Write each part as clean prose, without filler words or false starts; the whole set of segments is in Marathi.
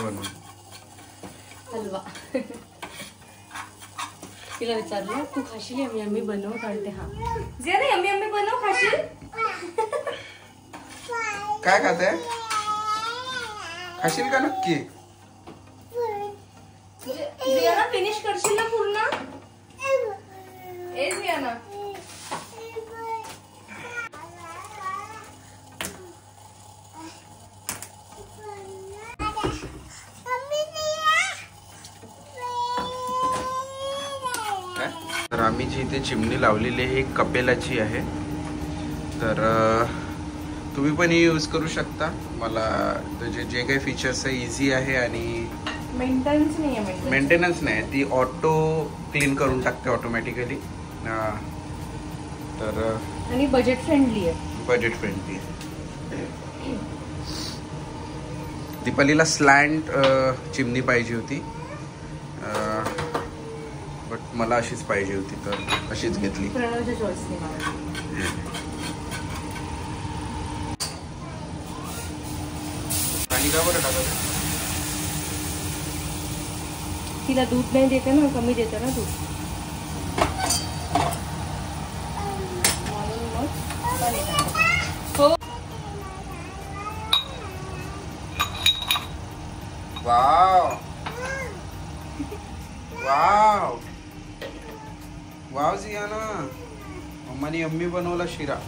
बनवू? हलवा. तिला विचारलं तू खाशील यम्मी यम्मी बनव काढते. हा जियाना यम्मी यम्मी बनव खाशील. काय खाते? खाशील का नक्की? जियाना फिनिश करशील ना पूर्ण? ए जियाना तर आम्ही जी इथे चिमणी लावलेली आहे कपेलाची आहे. तर तुम्ही पण ही यूज करू शकता. मला त्याचे जे काही फीचर्स आहे इझी आहे आणि मेंटेनन्स नाही. ती ऑटो क्लीन करून टाकते ऑटोमॅटिकली. तर आणि बजेट फ्रेंडली आहे. बजेट फ्रेंडली आहे. दीपालीला स्लँट चिमणी पाहिजे होती, बट मला अशीच पाहिजे होती तर अशीच घेतली. प्रणवच्या चॉईसने. पाणी का बरं टाकत? तिला दूध नाही देते ना, कमी देते ना दूध. हो. Wow wow wow Ziana, मम्माने yummy बनवला शिरा.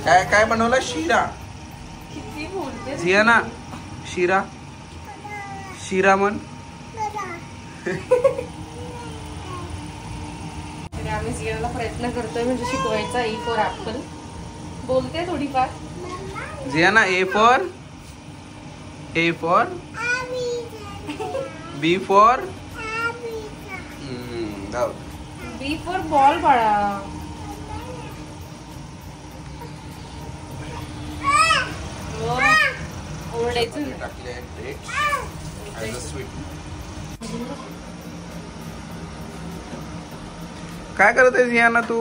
काय काय बनवला? शिरा. किती बोलते जियाना. शिरा शिरा म्हण. आम्ही जियाला प्रयत्न करतोय म्हणजे शिकवायचा. ए फॉर ऍपल बोलते थोडीफार. Ziana A for B for B for ball बाळा. ओरडायचं. काय करत आहेस जियाना तू?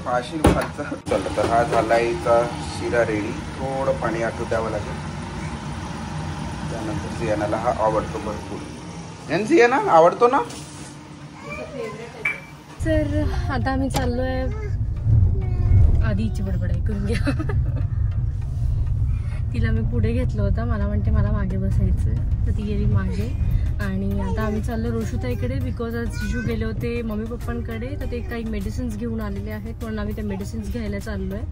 पाशी खालचा. चला तर हा झाला हिचा शिरा रेडी. थोडं पाणी आटू द्यावं लागेल. त्यानंतर जियानाला हा आवडतो भरपूर. जियाना आवडतो ना? तर आता आम्ही चाललोय. आधीची बडबड ऐकून घ्या. तिला मी पुढे घेतलं होतं. मला म्हणते मला मागे बसायचं, तर ती गेली मागे. आणि आता आम्ही चाललो रोशुताईकडे. बिकॉज आज जिजू गेले होते मम्मी पप्पांकडे, तर ते काही मेडिसिन्स घेऊन आलेले आहेत, म्हणून आम्ही ते मेडिसिन्स घ्यायला चाललो आहे.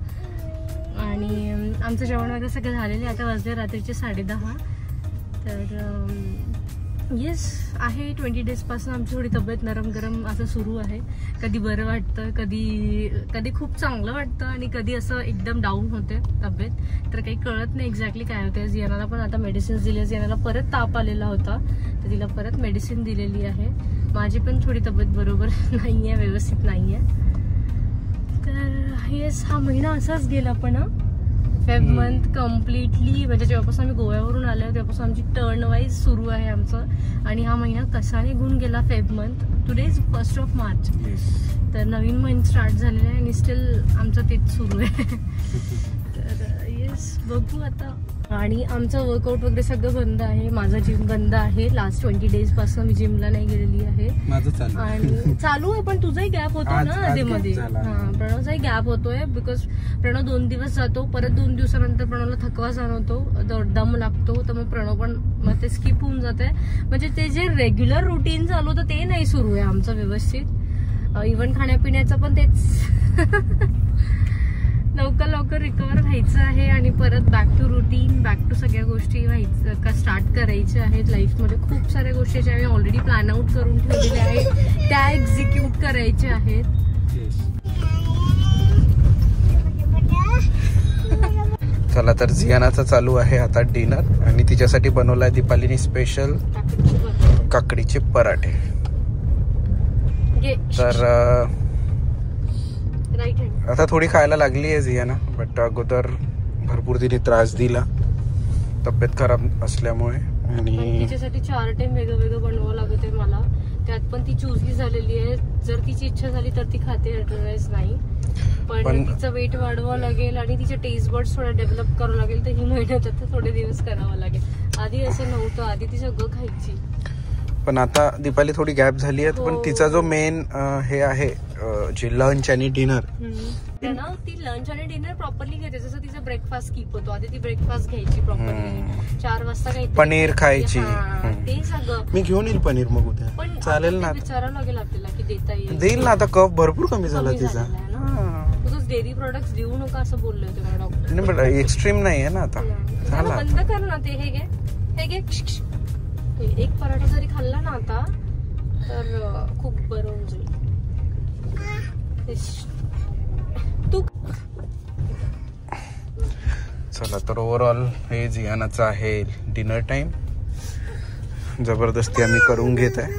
आणि आमचं जेवण वगैरे सगळं झालेलं आहे. आता वाजले रात्रीचे 10:30. तर येस आहे. 20 डेजपासून आमची थोडी तब्येत नरम गरम असं सुरू आहे. कधी बरं वाटतं, कधी खूप चांगलं वाटतं आणि कधी असं एकदम डाऊन होते तब्येत. तर काही कळत नाही एक्झॅक्टली काय होतं. जियानाला पण आता मेडिसिन्स दिले. जियानाला परत ताप आलेला होता, तर तिला परत मेडिसिन दिलेली आहे. माझी पण थोडी तब्येत बरोबर नाही आहे, व्यवस्थित नाही आहे. तर येस हा महिना असाच गेला. पण फेब मंथ कम्प्लिटली म्हणजे जेव्हापासून आम्ही गोव्यावरून आलो तेव्हापासून आमची टर्न वाईज सुरू आहे आमचं. आणि हा महिना कसा निघून गेला Feb month. Today is 1st of March. तर नवीन महिना स्टार्ट झालेला आहे आणि स्टील आमचं तेच सुरू आहे. तर येस बघू आता. आणि आमचं वर्कआउट वगैरे सगळं बंद आहे. माझा जिम बंद आहे. लास्ट 20 डेजपासून मी जिमला नाही गेलेली आहे. आणि चालू आहे, पण तुझाही गॅप होतो ना आधीमध्ये. हा, प्रणवचाही गॅप होतोय. बिकॉज प्रणव 2 दिवस जातो, परत 2 दिवसानंतर प्रणवला थकवा जाणवतो, दम लागतो, तर मग प्रणव पण मग ते स्किप होऊन जाते. म्हणजे ते जे रेग्युलर रुटीन चालू होतं ते नाही सुरू आहे आमचं व्यवस्थित. इव्हन खाण्यापिण्याचं पण तेच. लवकर रिकवर व्हायचं आहे आणि परत back to routine, back to सगळ्या गोष्टी स्टार्ट करायच्या आहेत लाईफमध्ये. खूप साऱ्या गोष्टी ज्या आम्ही ऑलरेडी प्लॅन आउट करून ठेवलेल्या आहेत त्या एक्झिक्यूट करायच्या आहेत. चला तर जियानाचा चालू आहे आता डिनर आणि तिच्यासाठी बनवलाय दीपालीने स्पेशल काकडीचे पराठे. तर आता थोडी खायला लागली आहे जियाना, बट अगोदर भरपूर तिने त्रास दिला तब्येत खराब असल्यामुळे. आणि तिच्यासाठी 4 टाइम वेगळं वेगळं बनवावं लागत आहे मला. त्यात पण ती चूजी झालेली आहे. जर तिची इच्छा झाली तर ती खाते, अदरवाईज नाही. पण तिचं वेट वाढवावं लागेल आणि तिचे टेस्ट बर्ड्स थोडं डेव्हलप करावं लागेल. तर ही मेहनत आता थोडे दिवस करावं लागेल. आधी असं नव्हतं, आधी ती सगळं खायची. पण आता दीपाली थोडी गॅप झाली आहे. पण तिचा जो मेन हे आहे जे लंच आणि डिनर, ती लंच आणि डिनर प्रॉपरली घेते. जसं तिचा ब्रेकफास्ट स्किप होतो, आधी ती ब्रेकफास्ट घ्यायची प्रॉपरली. 4 वाजता काही पनीर खायची. ते सगळं मी घेऊन येईल पनीर मग उद्या. पण चालेल ना, विचारावं लागेल आपल्याला की देता येईल. देईल ना, आता कफ भरपूर कमी झाला तिचा. डेअरी प्रोडक्ट्स देऊ नका असं बोलले होते मला डॉक्टर. नाही, बट एक्स्ट्रीम नाही आहे ना आता. बंद कर ना ते. हे घे एक पराठा जरी खाल्ला ना आता तर खूप बरं होऊन जाईल. चला, तर ओव्हरऑल हे जियानाचं आहे डिनर टाइम. जबरदस्ती आम्ही करून घेत आहे,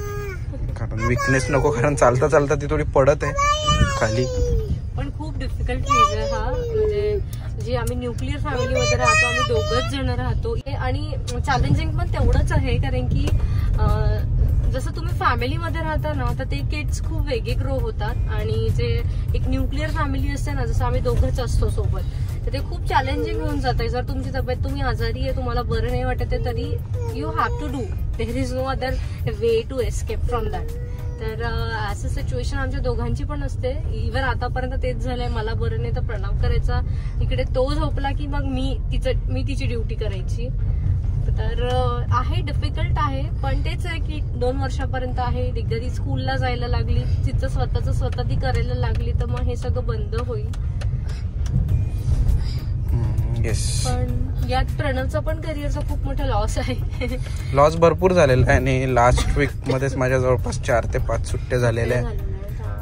कारण विकनेस नको, कारण चालता चालता ती थोडी पडत आहे खाली. पण खूप डिफिकल्ट फेज आहे हा. म्हणजे जी आम्ही न्यूक्लिअर फॅमिलीमध्ये राहतो, आम्ही 2घच जण राहतो. आणि चॅलेंजिंग पण तेवढंच आहे, कारण की जसं तुम्ही फॅमिलीमध्ये राहता ना, तर ते किड्स खूप वेगळे ग्रो होतात. आणि जे एक न्यूक्लिअर फॅमिली असते ना, जसं आम्ही 2घच असतो सोबत, तर ते खूप चॅलेंजिंग होऊन जातं. जर तुमची तब्येत, तुम्ही आजारी आहे, तुम्हाला बरं नाही वाटत आहे, तरी you have to do. There is no other way to escape from that. तर असं सिच्युएशन आमच्या दोघांची पण असते. इव्हन आतापर्यंत तेच झालंय. मला बरं नाही तर प्रणव करायचा, इकडे तो झोपला की मग मी तिची ड्युटी करायची. तर आहे, डिफिकल्ट आहे. पण तेच आहे की 2 वर्षापर्यंत आहे. एकदा ती स्कूलला जायला लागली, तिचं स्वतः ती करायला लागली, तर मग हे सगळं बंद होईल. पण यात प्रणवचा पण करिअरचा खूप मोठा लॉस आहे. लॉस भरपूर झालेला आहे. आणि लास्ट वीक मध्येच माझ्या जवळपास 4 ते 5 सुट्ट्या झालेल्या आहेत.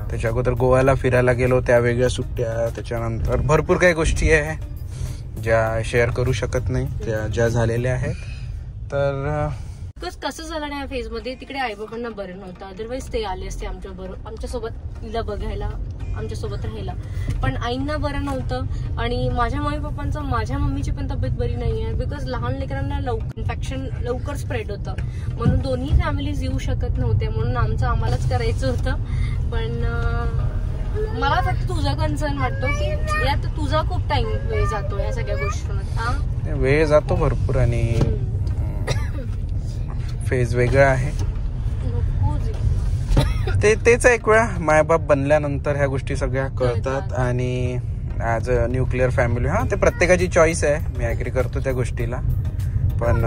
त्याच्या अगोदर गोव्याला फिरायला गेलो, त्या वेगळ्या सुट्ट्या. त्याच्यानंतर भरपूर काही गोष्टी आहे ज्या शेअर करू शकत नाही, त्या ज्या झालेल्या आहेत. तर कसं झालं नाही या फेज मध्ये, तिकडे आई बाबांना बरं नव्हतं. अदरवाईज ते आले असते आमच्यासोबत तिला बघायला, आमच्यासोबत राहायला. पण आईंना बरं नव्हतं. आणि माझ्या मम्मी पप्पांचं, माझ्या मम्मीची पण तब्येत बरी नाही आहे. बिकॉज लहान लेकरांना इन्फेक्शन लवकर स्प्रेड होतं, म्हणून दोन्ही फॅमिलीज येऊ शकत नव्हते. म्हणून आम्हालाच करायचं होतं. पण मला फक्त तुझा कन्सर्न वाटतो की यात तुझा खूप टाइम वेळ जातो या सगळ्या गोष्टींमध्ये. वेळ जातो भरपूर. आणि फेज वेगळा आहे. तेच एक वेळा मायबाप बनल्यानंतर ह्या गोष्टी सगळ्या कळतात. आणि ऍज अ न्यूक्लिअर फॅमिली, ते प्रत्येकाची चॉईस आहे, मी ऍग्री करतो त्या गोष्टीला. पण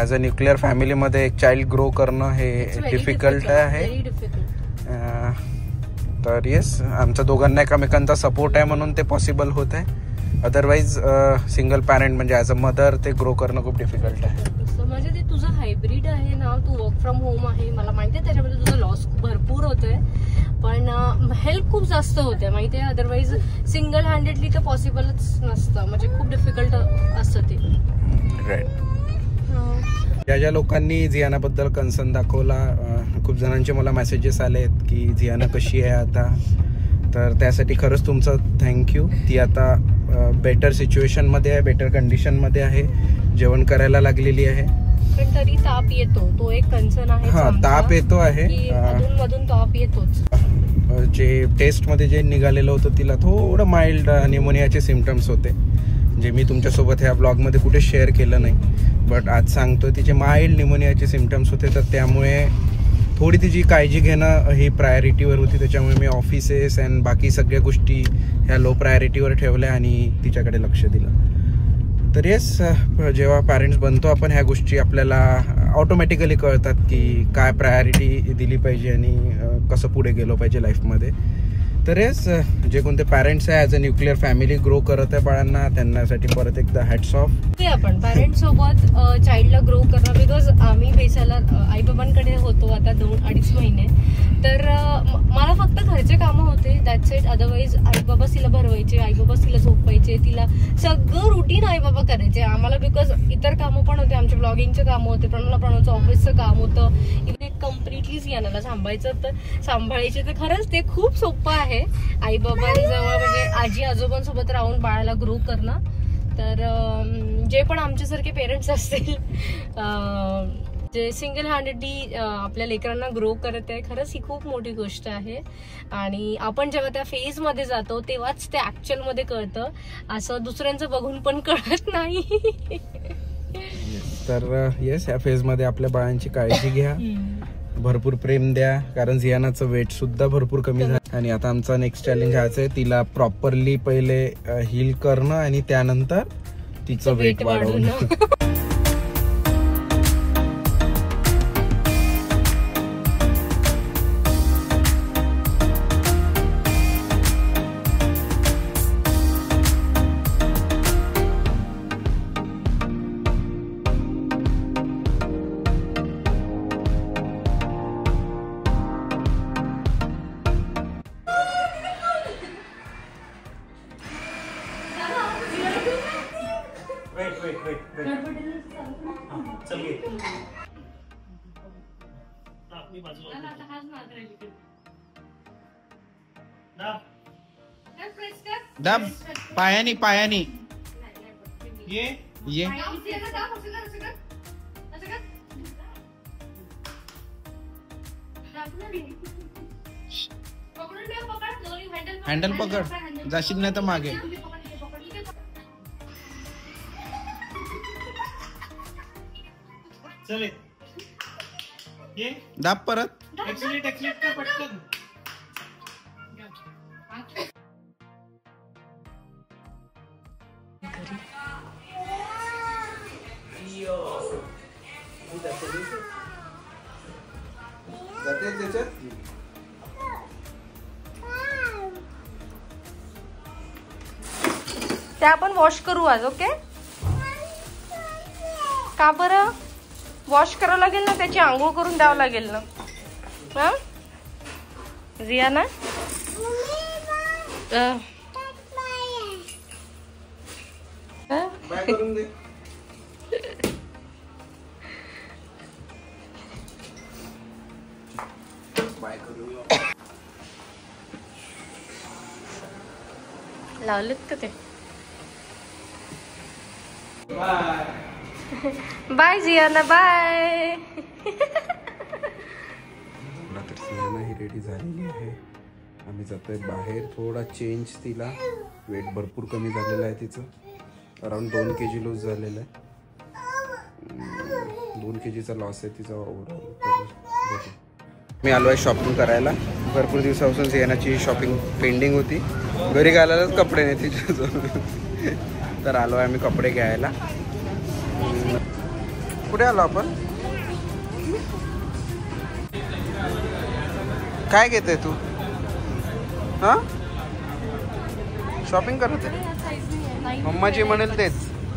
ऍज अ न्यूक्लिअर फॅमिलीमध्ये एक चाइल्ड ग्रो करणं हे डिफिकल्ट आहे. तर येस, आमच्या दोघांना एकमेकांचा सपोर्ट आहे म्हणून ते पॉसिबल होत आहे. अदरवाईज सिंगल पॅरेंट म्हणजे ऍज अ मदर ते ग्रो करणं खूप डिफिकल्ट आहे. म्हणजे ते तुझं हायब्रिड आहे ना, तू वर्क फ्रॉम होम आहे, मला माहिती आहे त्याच्यामध्ये तुझा लॉस भरपूर होतोय. पण हेल्प खूप जास्त होते माहिती आहे. अदरवाईज सिंगल हँडेडली तर पॉसिबलच नसतं. म्हणजे खूप डिफिकल्ट असतं ते. राईट. ज्या लोकांनी जियानाबद्दल कन्सर्न दाखवला, खूप जणांचे मला मेसेजेस आलेत की जियाना कशी आहे आता. तर त्यासाठी खरंच तुमचं थँक्यू. ती आता बेटर सिच्युएशनमध्ये आहे, बेटर कंडिशनमध्ये आहे, जेवण करायला लागलेली आहे. पण तरी ताप येतो, तो एक कन्सर्न आहे. ताप येतो आहे, अधूनमधून ताप येतोच. जे टेस्टमध्ये जे निघालेलं होतं तिला थोडं माइल्ड निमोनियाचे सिम्पटम्स होते, जे मी तुमच्यासोबत ह्या ब्लॉगमध्ये कुठे शेअर केलं नाही. बट आज सांगतो, तिचे माइल्ड निमोनियाचे सिम्पटम्स होते. तर त्यामुळे थोडी तिची काळजी घेणं ही प्रायोरिटीवर होती. त्याच्यामुळे मी ऑफिसेस अँड बाकी सगळ्या गोष्टी ह्या लो प्रायोरिटीवर ठेवल्या आणि तिच्याकडे लक्ष दिलं. तर येस, जेव्हा पॅरेंट्स बनतो आपण, ह्या गोष्टी आपल्याला ऑटोमॅटिकली कळतात की काय प्रायोरिटी दिली पाहिजे आणि कसं पुढे गेलो पाहिजे लाईफमध्ये. तर येस, जे कोणते पॅरेंट्स आहे as a nuclear family grow करत आहे बाळांना, त्यांच्यासाठी परत एकदा हॅट्स ऑफ. आपण पॅरेंट्स सोबत चाइल्डला ग्रो करणं, बिकॉज आम्ही बेसाला आई बाबांकडे होतो आता 2-2.5 महिने. तर मला फक्त घरचे कामं होते, दॅट्स इट. अदरवाईज आई बाबा तिला भरवायचे, आई बाबा तिला झोपवायचे, तिला सगळं रुटीन आई बाबा करायचे आम्हाला. बिकॉज इतर कामं पण होते, आमचे ब्लॉगिंगचे कामं होते, प्रणवचं ऑफिसचं काम होतं, इव्हन कम्प्लिटलीच याला सांभाळायचे. तर खरंच ते खूप सोपं आहे आई बाबांजवळ, म्हणजे आजी आजोबांसोबत राहून बाळाला ग्रो करणं. तर जे पण आमच्यासारखे पेरेंट्स असतील जे सिंगल हँडेडली आपल्या लेकरांना ग्रो करत आहे, खरंच ही खूप मोठी गोष्ट आहे. आणि आपण जेव्हा त्या फेज मध्ये जातो तेव्हाच ते ऍक्च्युअल मध्ये कळतं, असं दुसऱ्यांचं बघून पण कळत नाही. तर येस, या फेज मध्ये आपल्या बाळांची काळजी घ्या, भरपूर प्रेम द्या, कारण झियानाचं वेट सुद्धा भरपूर कमी झालं. आणि आता आमचा नेक्स्ट चॅलेंज हाच आहे, तिला प्रॉपरली पहिले हील करणं आणि त्यानंतर तिचं वेट वाढवणं. दाब पायानी पायानी ये हँडल पकड, जाशील नाही तर मागे. चले दाब परत. पटकन ते आपण वॉश करू आज. ओके, का बरं? वॉश करावं लागेल ना, त्याची आंघोळ करून द्यावं लागेल ना. हा झियाना, लावलेत का ते? Bye Ziana, bye. तर झियाना ही रेडी झालेली आहे. आम्ही जातोय बाहेर. थोडा चेंज, तिला वेट भरपूर कमी झालेलं आहे तिचं. अराउंड 2 kg लॉस झालेलं आहे. 2 kgचा लॉस आहे तिचा ओव्हरऑल. मी आलो आहे शॉपिंग करायला. भरपूर दिवसापासून झियानाची शॉपिंग पेंडिंग होती. घरी घालायलाच कपडे नाही तिच्या, तर आलो आहे आम्ही कपडे घ्यायला. कुठे आलो आपण? काय घेते तू? हा, शॉपिंग करत आहे? मम्मा जी म्हणेल तेच.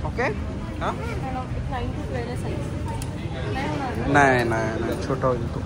ओके. हा, नाही नाही नाही, छोटा होईल तो.